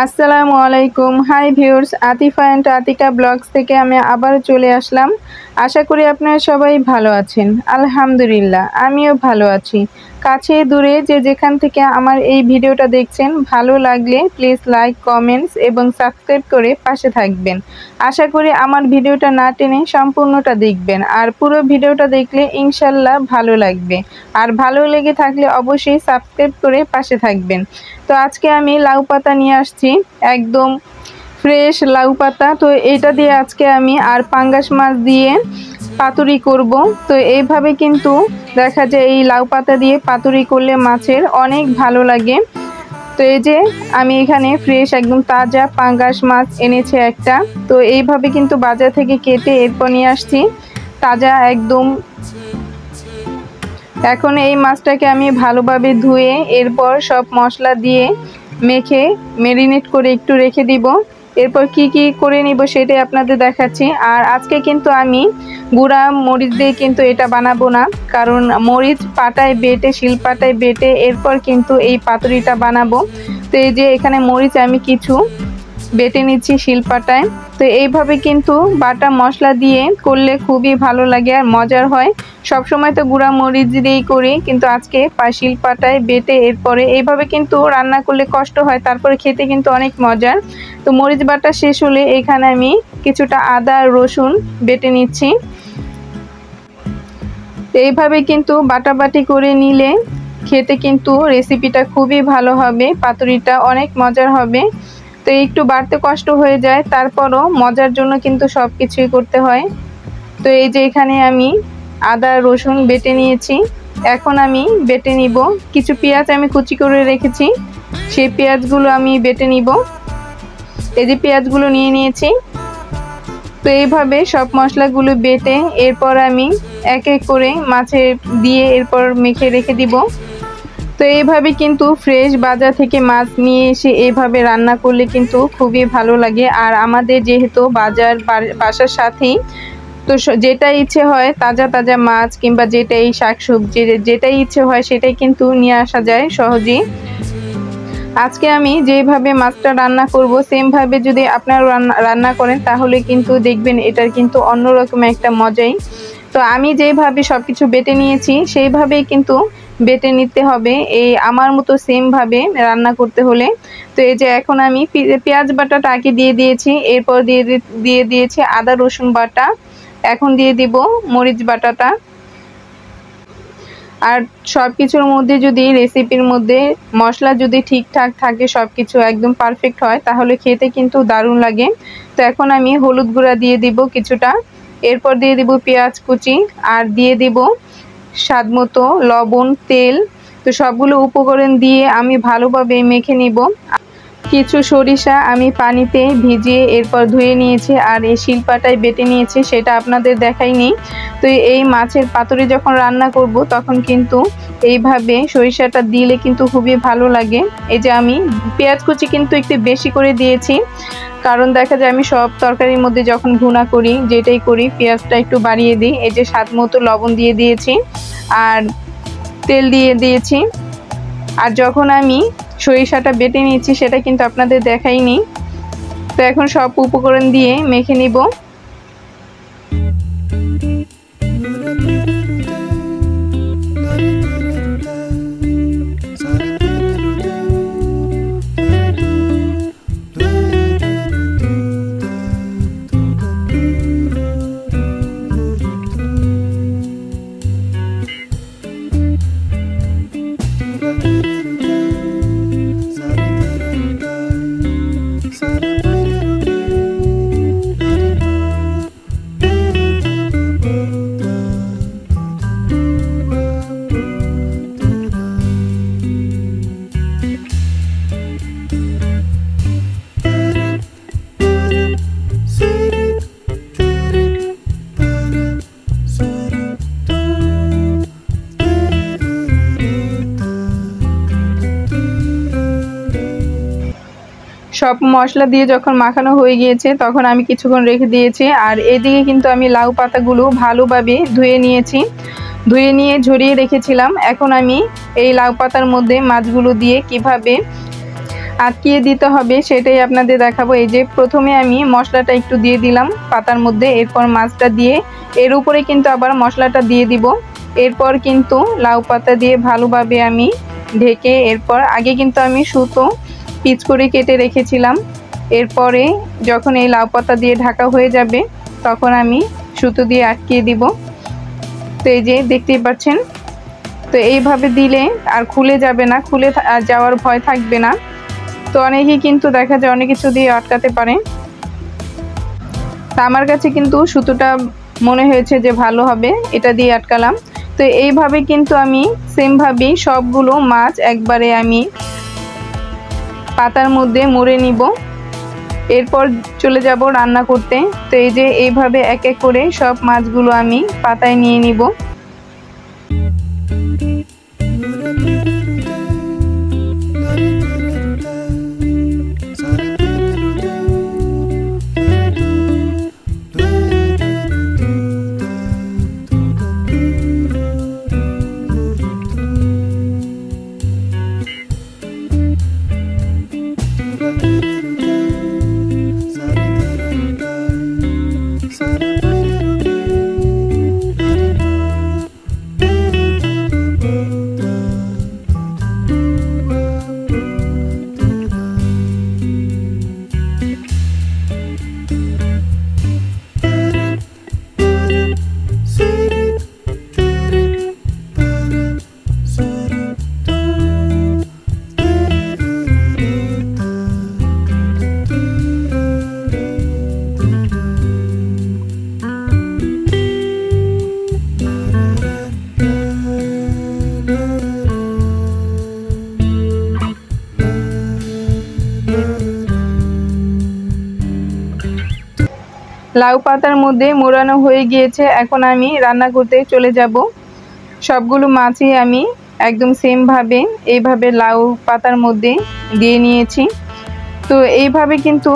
আসসালামু আলাইকুম। Hi viewers, Atifa and Atika blogs থেকে আমি আবার চলে আসলাম। আশা করি আপনারা সবাই ভালো আছেন। আলহামদুলিল্লাহ আমিও ভালো আছি। কাছে দূরে যে যেখান থেকে আমার এই ভিডিওটা দেখছেন, ভালো লাগলে প্লিজ লাইক, কমেন্টস এবং সাবস্ক্রাইব করে পাশে থাকবেন। আশা করি আমার ভিডিওটা না টেনে সম্পূর্ণটা দেখবেন, আর পুরো ভিডিওটা দেখলে ইনশাল্লাহ ভালো লাগবে। আর ভালো লেগে থাকলে অবশ্যই সাবস্ক্রাইব করে পাশে থাকবেন। তো আজকে আমি লাউ পাতা নিয়ে আসছি, একদম ফ্রেশ লাউ পাতা। তো এটা দিয়ে আজকে আমি আর পাঙ্গাস মাছ দিয়ে পাতুরি করব। তো এইভাবে কিন্তু দেখা যায় এই লাউ পাতা দিয়ে পাতুরি করলে মাছের অনেক ভালো লাগে। তো এই যে আমি এখানে ফ্রেশ একদম তাজা পাঙ্গাস মাছ এনেছি একটা। তো এইভাবে কিন্তু বাজার থেকে কেটে এরপর নিয়ে আসছি তাজা একদম। এখন এই মাছটাকে আমি ভালোভাবে ধুয়ে এরপর সব মশলা দিয়ে মেখে ম্যারিনেট করে একটু রেখে দিব। এরপর কি কি করে নিব সেটাই আপনাদের দেখাচ্ছি। আর আজকে কিন্তু আমি গুঁড়া মরিচ দিয়ে কিন্তু এটা বানাবো না, কারণ মরিচ পাটায় বেটে শিলপাটায় বেটে এরপর কিন্তু এই পাতুরিটা বানাবো। তো এই যে এখানে মরিচ আমি কিছু বেটে নিচ্ছি শিলপাটায়। তো এইভাবে কিন্তু বাটা মশলা দিয়ে করলে খুবই ভালো লাগে আর মজার হয়। সব সময় তো গুঁড়া মরিচ দিয়েই করি, কিন্তু আজকে শিলপাটায় বেটে এরপরে এইভাবে কিন্তু রান্না করলে কষ্ট হয়, তারপরে খেতে কিন্তু অনেক মজার। তো মরিচ বাটা শেষ হলে এখানে আমি কিছুটা আদা রসুন বেটে নিচ্ছি। এইভাবে কিন্তু বাটাবাটি করে নিলে খেতে কিন্তু রেসিপিটা খুবই ভালো হবে, পাতুরিটা অনেক মজার হবে। তো একটু বাড়তে কষ্ট হয়ে যায়, তারপরও মজার জন্য কিন্তু সব কিছুই করতে হয়। তো এই যে এখানে আমি আদা রসুন বেটে নিয়েছি, এখন আমি বেটে নিব। কিছু পেঁয়াজ আমি কুচি করে রেখেছি, সেই পেঁয়াজগুলো আমি বেটে নিব। এই যে পেঁয়াজগুলো নিয়ে নিয়েছি। তো এইভাবে সব মশলাগুলো বেটে এরপর আমি এক এক করে মাছে দিয়ে এরপর মেখে রেখে দিব। তো এইভাবে কিন্তু ফ্রেশ বাজার থেকে মাছ নিয়ে এসে এইভাবে রান্না করলে কিন্তু খুবই ভালো লাগে। আর আমাদের যেহেতু বাজার বাসার সাথেই, তো যেটা ইচ্ছে হয় তাজা তাজা মাছ কিংবা যেটাই শাকসবজি যেটাই ইচ্ছে হয় সেটাই কিন্তু নিয়ে আসা যায় সহজেই। আজকে আমি যেভাবে মাছটা রান্না করব সেমভাবে যদি আপনারা রান্না করেন তাহলে কিন্তু দেখবেন এটার কিন্তু অন্যরকম একটা মজাই। তো আমি যেভাবে সব কিছু বেটে নিয়েছি সেইভাবেই কিন্তু বেটে নিতে হবে, এই আমার মতো সেমভাবে রান্না করতে হলে। তো এই যে এখন আমি পেঁয়াজ বাটাটা আগে দিয়ে দিয়েছি, এরপর দিয়ে দিয়েছি আদা রসুন বাটা, এখন দিয়ে দিব মরিচ বাটাটা। আর সব কিছুর মধ্যে যদি রেসিপির মধ্যে মশলা যদি ঠিকঠাক থাকে, সব কিছু একদম পারফেক্ট হয়, তাহলে খেতে কিন্তু দারুণ লাগে। তো এখন আমি হলুদ গুঁড়া দিয়ে দিব কিছুটা, এরপর দিয়ে দিব পেঁয়াজ কুচি, আর দিয়ে দিব স্বাদ মতো লবণ, তেল। তো সবগুলো উপকরণ দিয়ে আমি ভালোভাবে মেখে নিব। কিছু সরিষা আমি পানিতে ভিজিয়ে এরপর ধুয়ে নিয়েছি, আর এই শিলপাটায় বেটে নিয়েছি, সেটা আপনাদের দেখাইনি। তো এই মাছের পাতুরি যখন রান্না করব তখন কিন্তু এইভাবে সরিষাটা দিলে কিন্তু খুবই ভালো লাগে। এই যে আমি পেঁয়াজ কুচি কিন্তু একটু বেশি করে দিয়েছি, কারণ দেখা যায় আমি সব তরকারির মধ্যে যখন ভুনা করি যেটাই করি পেঁয়াজটা একটু বাড়িয়ে দিই। এই যে স্বাদ মতো লবণ দিয়ে দিয়েছি আর তেল দিয়ে দিয়েছি। আর যখন আমি সরিষাটা বেটে নিয়েছি সেটা কিন্তু আপনাদের দেখাইনি। তো এখন সব উপকরণ দিয়ে মেখে নিব। সব মশলা দিয়ে যখন মাখানো হয়ে গিয়েছে তখন আমি কিছুক্ষণ রেখে দিয়েছি। আর এদিকে কিন্তু আমি লাউ পাতাগুলো ভালোভাবে ধুয়ে নিয়েছি, ধুয়ে নিয়ে ঝরিয়ে রেখেছিলাম। এখন আমি এই লাউ পাতার মধ্যে মাছগুলো দিয়ে কিভাবে আটকিয়ে দিতে হবে সেটাই আপনাদের দেখাবো। এই যে প্রথমে আমি মশলাটা একটু দিয়ে দিলাম পাতার মধ্যে, এরপর মাছটা দিয়ে এর উপরে কিন্তু আবার মশলাটা দিয়ে দিব। এরপর কিন্তু লাউ পাতা দিয়ে ভালোভাবে আমি ঢেকে, এরপর আগে কিন্তু আমি সুতো পিচ করে কেটে রেখেছিলাম। এরপরে যখন এই লাউ পাতা দিয়ে ঢাকা হয়ে যাবে তখন আমি সুতো দিয়ে আটকিয়ে দিব। তো এই যে দেখতেই পাচ্ছেন, তো এইভাবে দিলে আর খুলে যাবে না, খুলে যাওয়ার ভয় থাকবে না। তো অনেকেই কিন্তু দেখা যায় অনেক কিছু দিয়ে আটকাতে পারে, তা আমার কাছে কিন্তু সুতোটা মনে হয়েছে যে ভালো হবে, এটা দিয়ে আটকালাম। তো এইভাবে কিন্তু আমি সেমভাবেই সবগুলো মাছ একবারে আমি পাতার মধ্যে মুড়ে নিব, এরপর চলে যাব রান্না করতে। তো এই যে এইভাবে এক এক করে সব মাছগুলো আমি পাতায় নিয়ে নিব। লাউ পাতার মধ্যে মোড়ানো হয়ে গিয়েছে, এখন আমি রান্না করতে চলে যাব। সবগুলো মাছই আমি একদম সেমভাবে এইভাবে লাউ পাতার মধ্যে দিয়ে নিয়েছি। তো এইভাবে কিন্তু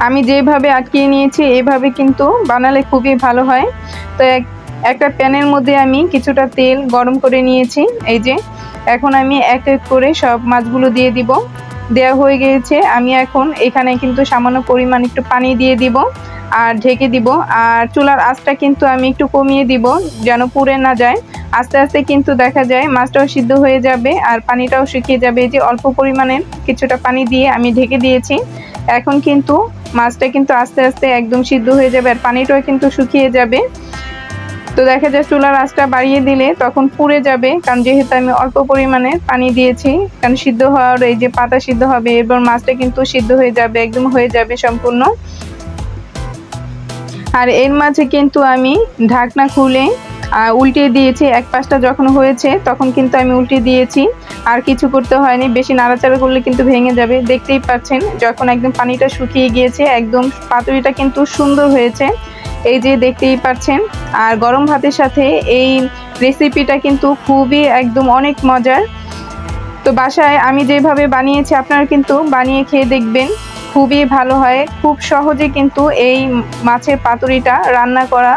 আমি যেভাবে আটকিয়ে নিয়েছি এইভাবে কিন্তু বানালে খুবই ভালো হয়। তো একটা প্যানের মধ্যে আমি কিছুটা তেল গরম করে নিয়েছি। এই যে এখন আমি এক এক করে সব মাছগুলো দিয়ে দিব। দেওয়া হয়ে গিয়েছে, আমি এখন এখানে কিন্তু সামান্য পরিমাণ একটু পানি দিয়ে দিব আর ঢেকে দিব। আর চুলার আঁচটা কিন্তু আমি একটু কমিয়ে দিব যেন পুড়ে না যায়। আস্তে আস্তে কিন্তু দেখা যায় মাছটাও সিদ্ধ হয়ে যাবে আর পানিটাও শুকিয়ে যাবে। যে অল্প পরিমাণের কিছুটা পানি দিয়ে আমি ঢেকে দিয়েছি, এখন কিন্তু মাছটা কিন্তু আস্তে আস্তে একদম সিদ্ধ হয়ে যাবে আর পানিটাও কিন্তু শুকিয়ে যাবে। তো দেখা যায় চুলার আঁচটা বাড়িয়ে দিলে তখন পুড়ে যাবে, কারণ যেহেতু আমি অল্প পরিমাণে পানি দিয়েছি। কারণ সিদ্ধ হওয়ার এই যে পাতা সিদ্ধ হবে, এবার মাছটা কিন্তু সিদ্ধ হয়ে যাবে, একদম হয়ে যাবে সম্পূর্ণ। আর এর মাঝে কিন্তু আমি ঢাকনা খুলে উল্টিয়ে দিয়েছি। এক পাশটা যখন হয়েছে তখন কিন্তু আমি উল্টে দিয়েছি, আর কিছু করতে হয়নি। বেশি নাড়াচাড়া করলে কিন্তু ভেঙে যাবে। দেখতেই পাচ্ছেন যখন একদম পানিটা শুকিয়ে গিয়েছে একদম পাতুরিটা কিন্তু সুন্দর হয়েছে, এই যে দেখতেই পাচ্ছেন। আর গরম ভাতের সাথে এই রেসিপিটা কিন্তু খুবই একদম অনেক মজার। তো বাসায় আমি যেভাবে বানিয়েছি আপনারা কিন্তু বানিয়ে খেয়ে দেখবেন, খুবই ভালো হয়। খুব সহজে কিন্তু এই মাছের পাতুরিটা রান্না করা।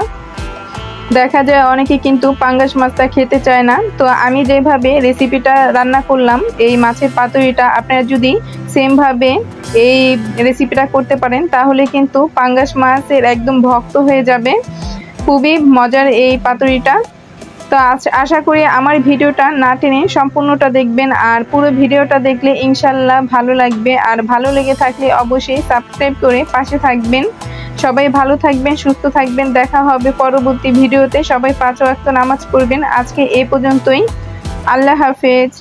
দেখা যায় অনেকে কিন্তু পাঙ্গাস মাছটা খেতে চায় না, তো আমি যেভাবে রেসিপিটা রান্না করলাম এই মাছের পাতুরিটা, আপনারা যদি সেমভাবে এই রেসিপিটা করতে পারেন তাহলে কিন্তু পাঙ্গাস মাছের একদম ভক্ত হয়ে যাবে। খুবই মজার এই পাতুরিটা। তো আশা করি আমার ভিডিওটা না টেনে সম্পূর্ণটা দেখবেন, আর পুরো ভিডিওটা দেখলে ইনশাল্লাহ ভালো লাগবে। আর ভালো লেগে থাকলে অবশ্যই সাবস্ক্রাইব করে পাশে থাকবেন। সবাই ভালো থাকবেন, সুস্থ থাকবেন। দেখা হবে পরবর্তী ভিডিওতে। সবাই 5 ওয়াক্ত নামাজ পড়বেন। আজকে এই পর্যন্তই। আল্লাহ হাফেজ।